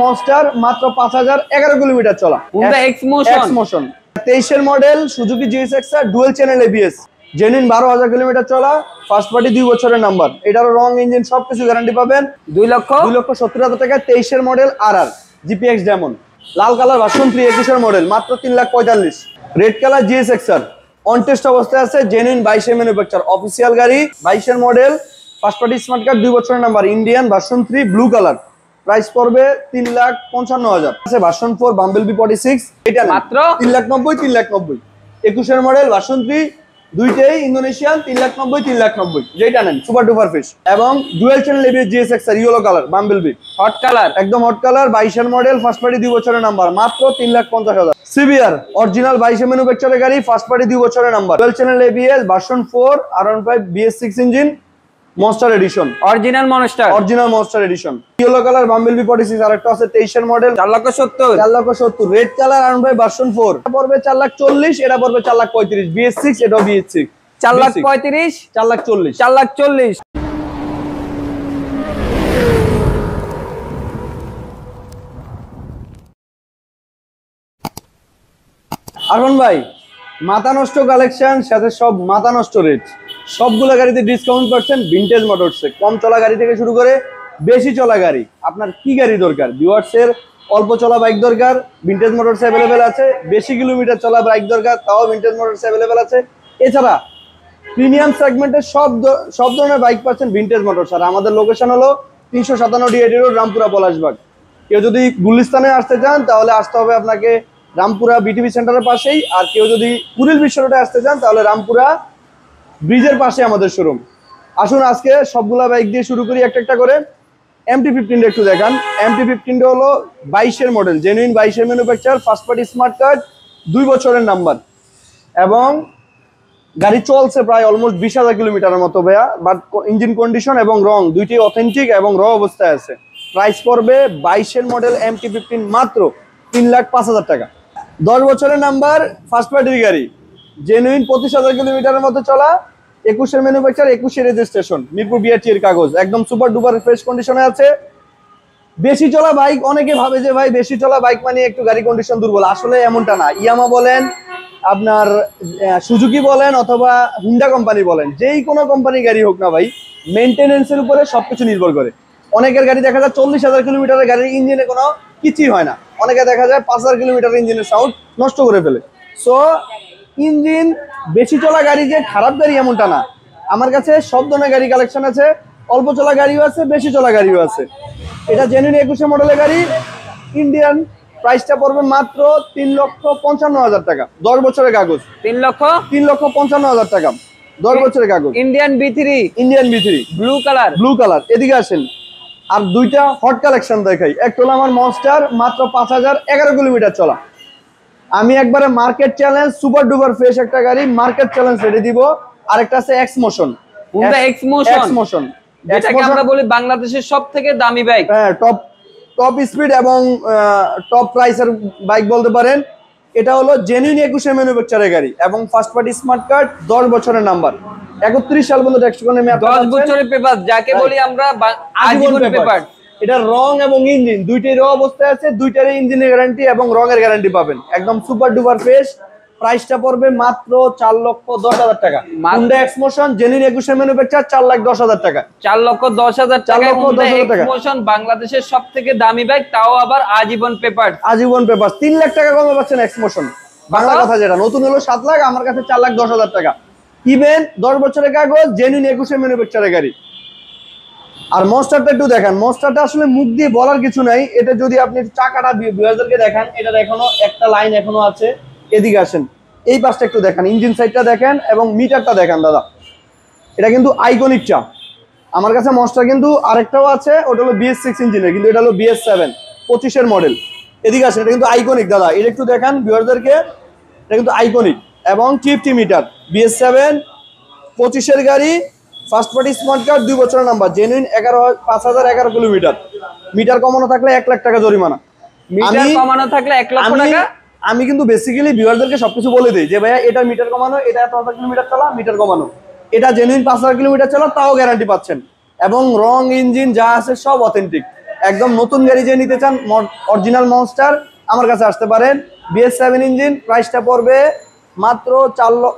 Monster মাত্র 5011 kilometre চলা। Honda X-Motion 23 এর model Suzuki GSX-R dual channel ABS, genuine 12000 kilometre চলা, ফার্স্ট পার্টি 2 বছরের নাম্বার। এটারও রং ইঞ্জিন সবকিছু গ্যারান্টি পাবেন। 2,70,000 টাকা 23 এর মডেল RR GPX ডায়মন্ড, লাল কালার ভার্সন 3 21 এর মডেল মাত্র 3,45,000। Red colour GSX-R on test অবস্থায় আছে, জেনুইন 22 এর ম্যানুফ্যাকচার, অফিসিয়াল গাড়ি, 22 এর model, first party smart card 2 বছরের number, Indian version 3 blue colour, price পড়বে 3,55,000। আছে ভার্সন 4 বাম্বলবি 46, এটা মাত্র 3,90,000 3,90,000। 21 এর মডেল ভার্সন 3 দুইটাই ইন্দোনেশিয়ান, 3,90,000 3,90,000 যেটা নেন সুপার ডুপার ফিশ। এবং dual channel ABS GSX-R yellow colour bumblebee hot colour, একদম হট কালার, 22 এর মডেল, ফার্স্ট পার্টি 2 বছরের নাম্বার, মাত্র 3,50,000। সিবিআর অরিজিনাল 22 এর ম্যানুফ্যাকচারের গাড়ি, ফার্স্ট পার্টি 2 বছরের number, dual channel ABS version 4 R15 BS6 engine, monster edition, original monster edition, yellow colour bumblebee 46। আরেকটা আছে 23 এর model 4,70,000, red colour R15 version 4, এটা পড়বে 4,40,000, এটা পড়বে 4,35,000, BS6, এটাও BS6, 4,35,000 4,40,000। আরমান ভাই, মাথা নষ্ট কালেকশন, সাথে সব মাথা নষ্ট রেট, সবগুলো গাড়িতে ডিসকাউন্ট পাচ্ছেন ভিনটেজ মোটরসে। কম চলা গাড়ি থেকে শুরু করে বেশি চলা গাড়ি, আপনার কি গাড়ি দরকার, ভিউয়ার্সের অল্প চলা বাইক দরকার, ভিনটেজ মোটরস অ্যাভেলেবেল আছে। বেশি কিলোমিটার চলা বাইক দরকার, তাও ভিনটেজ মোটরস অ্যাভেলেবেল আছে। এছাড়া প্রিমিয়াম সেগমেন্টের সব ধরনের বাইক পাচ্ছেন ভিনটেজ মোটরস। আর আমাদের লোকেশন হলো 357 DID রোড, রামপুরা পলাশবাগ। কেউ যদি গুলিস্তানে আসতে চান তাহলে আসতে হবে আপনাকে রামপুরা বিটিভি সেন্টারের পাশেই। আর কেউ যদি কুড়িল বিশ্ব রোডে আসতে চান তাহলে রামপুরা ব্রিজের পাশে আমাদের শোরুম। আসুন আজকে সবগুলা বাইক দিয়ে শুরু করি একটা করে। MT-15 একটু দেখান। MT-15 হলো 22 এর মডেল, জেনুইন 22 এর manufacture, first party smart card, 2 বছরের নাম্বার, এবং গাড়ি চলছে প্রায় অলমোস্ট 20,000 কিলোমিটারের মতো ভাইয়া। বাট ইঞ্জিন কন্ডিশন এবং রং দুইটি অথেন্টিক এবং র অবস্থায় আছে। প্রাইস পড়বে 22 এর মডেল MT-15 মাত্র 3,05,000 টাকা। 10 বছরের নাম্বার, ফার্স্ট পার্টির গাড়ি, জেনুইন 25,000 কিলোমিটারের মতো চলা, 21 এর ম্যানুফ্যাকচার, 21 এর রেজিস্ট্রেশন, মিরপুর BRT এর কাগজ, একদম সুপার ডুপার ফ্রেশ কন্ডিশনে আছে। বেশি চলা বাইক, অনেকে ভাবে যে ভাই বেশি চলা বাইক মানে একটু গাড়ি কন্ডিশন দুর্বল, আসলে এমনটা না। ইয়ামা বলেন, আপনার সুজুকি বলেন, অথবা হুন্ডা কোম্পানি বলেন, যেই কোনো কোম্পানি গাড়ি হোক না ভাই, মেনটেনেন্সের উপরে সবকিছু নির্ভর করে। অনেকের গাড়ি দেখা যায় 40,000 কিলোমিটারের গাড়ির ইঞ্জিনে কোনো কিছুই হয় না, অনেকে দেখা যায় 5,000 কিলোমিটার ইঞ্জিনের সাউন্ড নষ্ট করে ফেলে। সো ইঞ্জিন বেশি চলা গাড়ি যে খারাপ গাড়ি এমনটা না। আমার কাছে সব ধরনের গাড়ি কালেকশন আছে, অল্প চলা গাড়িও আছে, বেশি চলা গাড়িও আছে। এটা জেনুইন 21 মডেলের গাড়ি, ইন্ডিয়ান, প্রাইসটা পড়বে মাত্র 3,55,000 টাকা, 10 বছরের কাগজ। 3,55,000 টাকা, 10 বছরের কাগজ। Indian B3 blue colour. এদিকে আসেন, আর দুইটা হট কালেকশন দেখাই। একটা হলো আমার মনস্টার, মাত্র 5011 কিলোমিটার চলা। আমি একবারে market challenge, super duper fresh একটা গাড়ি, মার্কেট চ্যালেঞ্জ রেডি দিব। আরেকটা আছে X-Motion, Honda X-Motion, যেটাকে আমরা বলি বাংলাদেশের সবথেকে দামি বাইক। হ্যাঁ, টপ স্পিড এবং টপ প্রাইসের বাইক বলতে পারেন। এটা হলো জেনুইন 21 এর ম্যানুফ্যাকচারের গাড়ি এবং ফার্স্ট পার্টি স্মার্ট কার্ড, 10 বছরের নাম্বার, 31 সাল পর্যন্ত ট্যাক্স করে মেয়াদ, 10 বছরের পেপার, যাকে বলি আমরা আজীবন পেপার। এটা রং এবং ইঞ্জিন দুইটাই র অবস্থায় আছে, দুইটারই ইঞ্জিনের গ্যারান্টি এবং রঙের গ্যারান্টি পাবেন, একদম সুপার ডুপার ফ্রেশ। প্রাইসটা পড়বে মাত্র 4,10,000 টাকা। Honda X-Motion জেনুইন 21 এর ম্যানুফ্যাকচার, 4,10,000 টাকা। 4,10,000 টাকা X-Motion, বাংলাদেশের সবথেকে দামি বাইক, তাও আবার আজীবন পেপার। 3 লাখ টাকা কমে পাচ্ছেন X-Motion। বাংলা কথা যেটা, নতুন হলো 7 লাখ, আমার কাছে 4,10,000 টাকা। ইভেন 10 বছরের কাগজ, জেনুইন 21 এর ম্যানুফ্যাকচারের গাড়ি। আর মনস্টারটা একটু দেখেন। মনস্টারটা আসলে মুখ দিয়ে বলার কিছু নাই। এটা যদি আপনি চাকাটা ভিউয়ারদেরকে দেখান, এটার এখনো একটা লাইন এখনো আছে। এদিকে আসেন, এই পাশটা একটু দেখেন, ইঞ্জিন সাইডটা দেখেন এবং মিটারটা দেখেন দাদা। এটা কিন্তু আইকনিক চা। আমার কাছে মনস্টার কিন্তু আরেকটাও আছে, ওটা হলো BS6 ইঞ্জিনের, কিন্তু এটা হলো BS7 25 এর মডেল। এদিকে আসেন, এটা কিন্তু আইকনিক দাদা, এটা একটু দেখান ভিউয়ারদেরকে। এটা কিন্তু আইকনিক এবং টিএফটি মিটার, BS7 25 এর গাড়ি, ফার্স্ট পার্টি স্মার্ট কার্ড, 2 বছরের নাম্বার, জেনুইন 5,011 কিলোমিটার। মিটার কমানো থাকলে 1 লাখ টাকা জরিমানা। মিটার কমানো থাকলে 1 লক্ষ টাকা। আমি কিন্তু বেসিক্যালি ভিউয়ারদেরকে সবকিছু বলে দিই যে ভাইয়া এটা মিটার কমানো, এটা 1,000 কিলোমিটার চলা, মিটার কমানো, এটা জেনুইন 5,000 কিলোমিটার চলা, তাও গ্যারান্টি পাচ্ছেন। এবং রং ইঞ্জিন যা আছে সব অথেন্টিক, একদম নতুন গাড়ি যে নিতে চান অরিজিনাল মনস্টার আমার কাছে আসতে পারেন। BS7 ইঞ্জিন, প্রাইসটা পড়বে মাত্র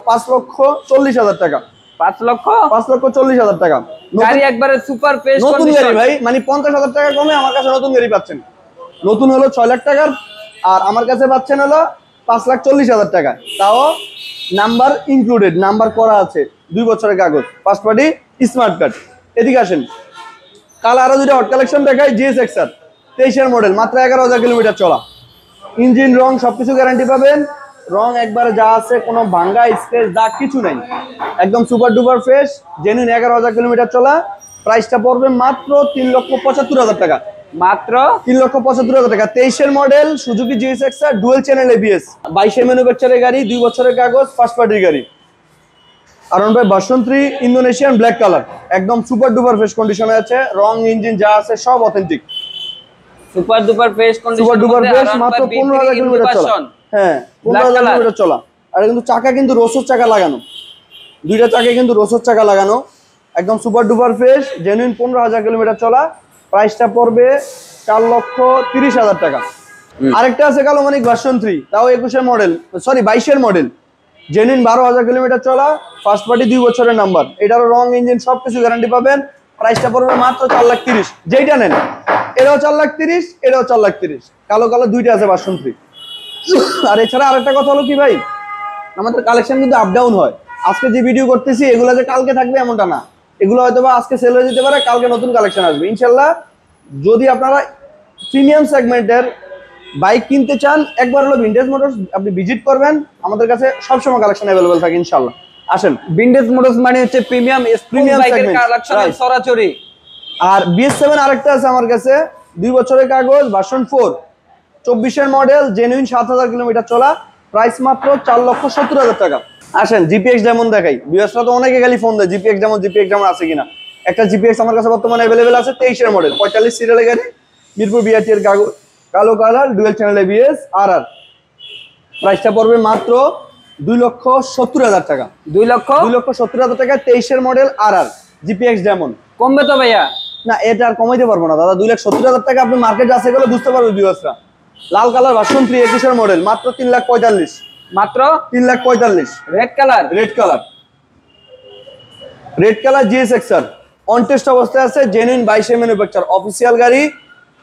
5,40,000 টাকা। 5,40,000 টাকা গাড়ি একবারে সুপার ফ্রেশ নতুন গাড়ি ভাই, মানে 50,000 টাকা কমে আমার কাছে নতুন গাড়ি পাচ্ছেন। নতুন হলো 6 লাখ টাকার, আর আমার কাছে পাচ্ছেন হলো 5,40,000 টাকা, তাও নাম্বার ইনক্লুডেড, নাম্বার করা আছে, 2 বছরের কাগজ, ফার্স্ট পার্টি, স্মার্ট কার্ড। এদিকে আসেন, কাল আরো দুটো হট কালেকশন দেখাই। GSXR 23 মডেল, মাত্র 11,000 কিলোমিটার চলা, ইঞ্জিন রং সবকিছু গ্যারান্টি পাবেন। রং একবার যা আছে, কোনো ভাঙ্গা স্ক্র্যাচ দাগ কিছু নাই, একদম super duper fresh, genuine. 11,000 kilometre চলা, প্রাইসটা পড়বে মাত্র 3,75,000 টাকা। মাত্র 3,75,000 টাকা। 23 model Suzuki GSXR dual channel ABS, 22 ম্যানুফ্যাকচারের গাড়ি, 2 বছরের কাগজ, ফার্স্ট পার্টির গাড়ি। আরন ভাই ভার্সন 3 ইন্দোনেশিয়ান ব্ল্যাক কালার, একদম সুপার ডুপার ফ্রেশ কন্ডিশনে আছে, রং ইঞ্জিন যা আছে সব authentic, super duper fresh condition, super duper fresh, মাত্র 15,000 কিলোমিটার চলা। হ্যাঁ, 15,000 কিলোমিটার চলা। আর কিন্তু চাকা কিন্তু রোসর চাকা লাগানো, দুইটা চাকায় কিন্তু রোসর চাকা লাগানো, একদম super duper fresh, genuine. 15,000 kilometre চলা, প্রাইসটা পড়বে 4,30,000 টাকা। আরেকটা আছে কালো মানিক ভার্সন 3, তাও 21 model, sorry 22 model, genuine, 12,000 kilometre চলা, ফার্স্ট পার্টি, 2 বছরের নাম্বার। এটারও রং ইঞ্জিন সবকিছু গ্যারান্টি পাবেন। প্রাইসটা পড়বে মাত্র 4,30,000। যেইটা নেন, এটাও 4,30,000, এটাও 4,30,000। কালো কালো দুইটা আছে ভার্সন 3। আর এছাড়া আরেকটা কথা হলো কি ভাই, আমাদের কালেকশন কিন্তু আপ ডাউন হয়। আজকে যে ভিডিও করতেছি এগুলো যে কালকে থাকবে এমনটা না, এগুলো হয়তো বা আজকে সেল হয়ে যেতে পারে, কালকে নতুন কালেকশন আসবে ইনশাল্লাহ। যদি আপনারা প্রিমিয়াম সেগমেন্টের বাইক কিনতে চান, একবার হলো ভিনটেজ মোটরস আপনি ভিজিট করবেন, আমাদের কাছে সবসময় কালেকশন অ্যাভেলেবল থাকে ইনশাল্লাহ। আসেন, ভিনটেজ মোটরস মানে হচ্ছে প্রিমিয়াম বাইকের কালেকশন সরাসরি। আর BS7 আরেকটা আছে আমার কাছে, 2 বছরের কাগজ, ভার্সন 4, 24 মডেল, জেনুইন, 7,000 কিলোমিটার চলা, প্রাইস মাত্র 4,70,000 টাকা। আসেন, GPX ডায়মন্ড দেখাই। বিএসরা তো অনেকে খালি ফোন দেয় GPX ডায়মন্ড আছে কিনা। একটা GPX আমার কাছে বর্তমানে অ্যাভেলেবেল আছে, 23 মডেল, 45 সিরিয়ালের গাড়ি, মিরপুর BRT এর কাগজ, কালো colour, dual channel ABS, RR। প্রাইসটা পড়বে মাত্র 2,70,000 টাকা। 2,70,000 টাকা, 23 মডেল, RR, GPX ডায়মন্ড। কমবে তো ভাইয়া? না, এটা আর কমাইতে পারবো না দাদা। 2,70,000 টাকা আপনি মার্কেট আছে গেলে বুঝতে পারবে ভিউয়ার্সরা। লাল কালার ভার্সন 3, 21 মডেল, মাত্র 3,45,000। মাত্র 3,45,000। Red colour GSXR on test অবস্থায় আছে, জেনুইন, 22 ম্যানুফ্যাকচার, অফিসিয়াল গাড়ি,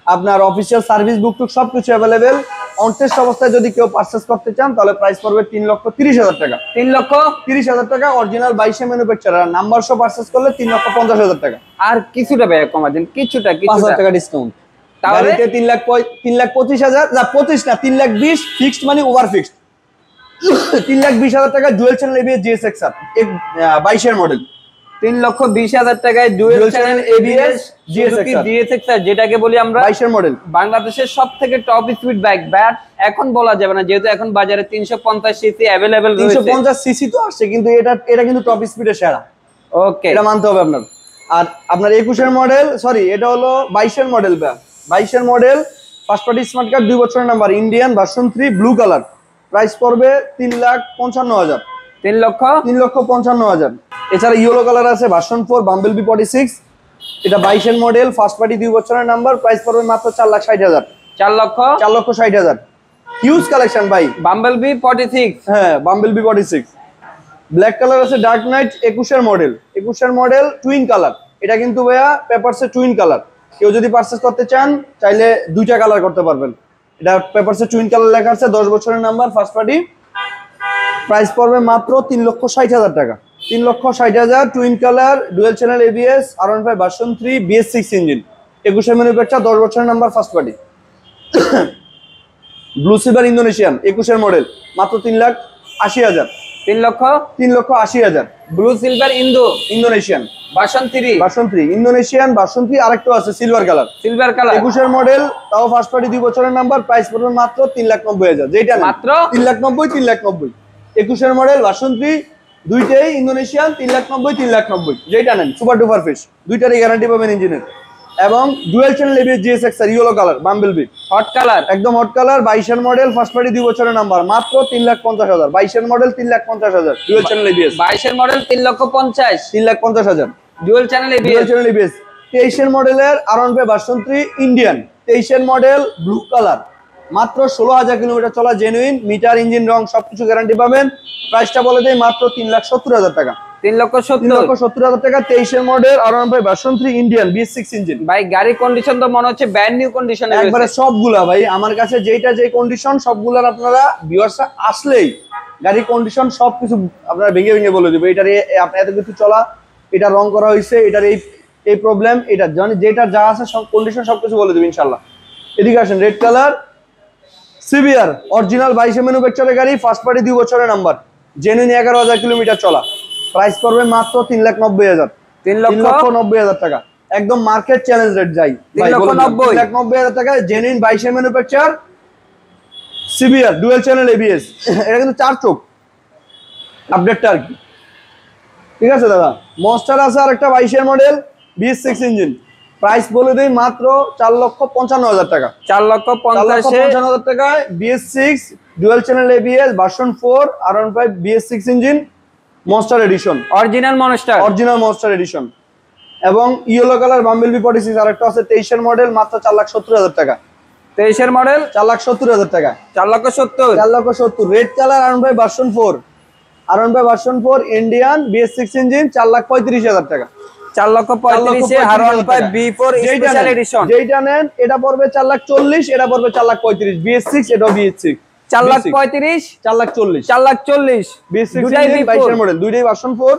আপনার অফিসিয়াল সার্ভিস বুক টুক সবকিছু অ্যাভেলেবেল। অন টেস্ট অবস্থায় যদি কেউ পারচেস করতে চান তাহলে প্রাইস পড়বে 3,30,000 টাকা। 3,30,000 টাকা, অরিজিনাল 22 ম্যানুফ্যাকচার, আর নাম্বার সহ পারচেস করলে 3,50,000 টাকা। আর কিছুটা ভাইয়া কমা দেন, কিছুটা 5,000 টাকা ডিসকাউন্ট। তাহলে 3,25,000, না 25 না, 3,20,000 ফিক্সড, মানে ওভার ফিক্সড। 3,20,000 টাকা dual channel ABS GSXR 22 model, 3,20,000 টাকায় ডুয়াল চ্যানেল ABS GSXR, যেটাকে বলি আমরা 22 মডেল, বাংলাদেশের সবথেকে টপ স্পিড বাইক। ব্যাট এখন বলা যাবে না, যেহেতু এখন বাজারে 350 সিসি अवेलेबल রয়েছে। 350 সিসি তো আসছে, কিন্তু এটা কিন্তু টপ স্পিডের সেরা, ওকে, এটা মানতে হবে আপনার। আর আপনার 21 মডেল, সরি এটা হলো 22 model, 22 model, first party smart card, 2 বছরের number, Indian, version 3, blue colour, price পড়বে 3,55,000। 3,55,000। এছাড়া ইয়েলো কালার আছে, ভার্সন 4, বাম্বলবি 46, এটা 22 মডেল, ফার্স্ট পার্টি, 2 বছরের নাম্বার, প্রাইস পড়বে মাত্র 4,60,000। 4,60,000। হিউজ কালেকশন ভাই। বাম্বলবি 46, হ্যাঁ, বাম্বলবি 46। ব্ল্যাক কালার আছে, dark night, 21 model, twin colour. এটা কিন্তু ভাইয়া পেপারসে টুইন কালার, কেউ যদি পারচেস করতে চান চাইলে দুইটা কালার করতে পারবেন। এটা পেপারসে টুইন কালার লেখা আছে, 10 বছরের নাম্বার, ফার্স্ট পার্টি, প্রাইস পড়বে মাত্র 3,60,000 টাকা। 3,60,000, twin colour, dual channel ABS, R15 version 3, BS6 engine, 21 manufacture, 10 বছরের number, first party. Blue silver Indonesian, 21 model, মাত্র 3,80,000। 3,80,000। Blue silver Indonesian version 3, Indonesian version 3, আরেকটা আছে সিলভার কালার, 21 মডেল, তাও ফার্স্ট পার্টি, 2 বছরের number, price পড়বে মাত্র 3,90,000। যেটা মাত্র 3,90,000। 21 মডেল, ভার্সন 3, দুইটাই ইন্দোনেশিয়ান, 3,90,000। যেটা নেন সুপার ডুপার ফ্রেশ, দুইটারই গ্যারান্টি পাবেন ইঞ্জিনের। এবং dual channel ABS GSXR yellow colour, bumblebee, hot colour, একদম hot colour, 22 model, first party, 2 বছরের নাম্বার, মাত্র 3,50,000। 22 model, 3,50,000, dual channel ABS। 22 model, 3,50,000, 3,50,000, dual channel ABS। 23 মডেলের R1 version 3 Indian, 23 model blue colour, মাত্র 16,000 kilometre চলা, genuine metre engine রং সবকিছু guarantee পাবেন। প্রাইসটা বলে দেই মাত্র 3,70,000 টাকা। 3,70,000 টাকা। 23 model R1 version 3 Indian BS6 engine. ভাই গাড়ির কন্ডিশন তো মনে হচ্ছে ব্র্যান্ড নিউ কন্ডিশনে একবারে সবগুলা ভাই আমার কাছে যেটা যে কন্ডিশন সবগুলার আপনারা ভিউয়ার্স আসলেই গাড়ির কন্ডিশন সবকিছু আপনারা ভেঙে ভেঙে বলে দেবো। এটার আপনার এত কিছু চলা, এটা রং করা হয়েছে, এটার এই প্রবলেম, এটা যেটা যা আছে সব কন্ডিশন সবকিছু বলে দেবো ইনশাল্লাহ। এদিকে আসেন, রেড কালার সিবিআর অরিজিনাল 22 ম্যানুফ্যাকচারের গাড়ি, ফার্স্ট পার্টি 2 বছরের নাম্বার, জেনুইন 11,000 কিলোমিটার চলা, প্রাইস পড়বে মাত্র 3,90,000। 3,90,000 টাকা, একদম মার্কেট চ্যালেঞ্জ রেট যাই 3,90,000 টাকা, genuine 22 manufacture CBR dual channel ABS। এটা কিন্তু 4 চোখ আপডেটটা আর কি, ঠিক আছে দাদা। মনস্টার আছে আর একটা 22 মডেল BS6 ইঞ্জিন, প্রাইস বলে দেই মাত্র 4,55,000 টাকা। 4,55,000 টাকায় BS6 dual channel ABS version 4 R15 BS6 engine monster edition, original monster edition. এবং ইয়েলো কালার বাম্বল B46 আরেকটা আছে 23 মডেল, মাত্র 4,70,000 টাকা। 23 মডেল 4,70,000 টাকা। 4,70,000 red colour R15 version 4, version 4 Indian BS6 engine, 4,35,000 টাকা। 4,35,000 R15 B4 স্পেশাল এডিশন যেটা নেন এটা পড়বে 4,40,000, এটা পড়বে 4,35,000। BS6 এটা BS6 4,35,000 4,40,000 4,40,000 BS6 দুটাই 22 মডেল, দুইটাই ভার্সন 4।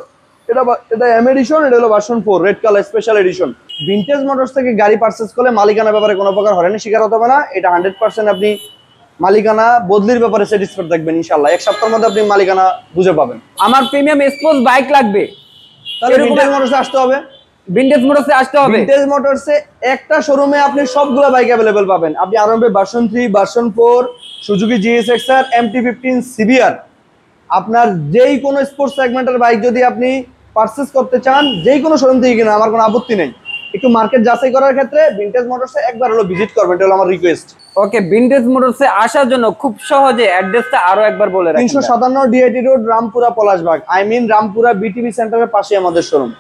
এটা এম এডিশন, এটা হলো version 4 red colour special edition. Vintage motors থেকে গাড়ি পারচেজ করলে মালিকানার ব্যাপারে কোনো প্রকার হয়রানির শিকার হতে হবে না। এটা 100% আপনি মালিকানা বদলির ব্যাপারে স্যাটিসফাইড থাকবেন ইনশাআল্লাহ। এক সপ্তাহের মধ্যে আপনি মালিকানা বুঝে পাবেন। আমার প্রিমিয়াম স্পোর্টস বাইক লাগবে, তাহলে ভিনটেজ মোটরসে আসতে হবে। ভিনটেজ মোটরসে আসতে হবে। ভিনটেজ মোটরসে একটা শোরুমে আপনি সবগুলো বাইক अवेलेबल পাবেন। আপনি R1 version 3, version 4, Suzuki GSX-R, MT-15 CBR, আপনার যেই কোনো স্পোর্টস সেগমেন্টের বাইক যদি আপনি পারচেজ করতে চান, যেই কোনো শোরুম থেকে কিনা আমার কোনো আপত্তি নেই। একটু মার্কেট যাচাই করার ক্ষেত্রে ভিনটেজ মোটরসে একবার হলো ভিজিট করবেন, এটা হলো আমার রিকোয়েস্ট। ওকে, ভিনটেজ মোটরসে আসার জন্য খুব সহজে অ্যাড্রেসটা আরো একবার বলে রাখুন। 357 DIT road, Rampura Palashbag, Rampura BTB সেন্টারের পাশে আমাদের শোরুম।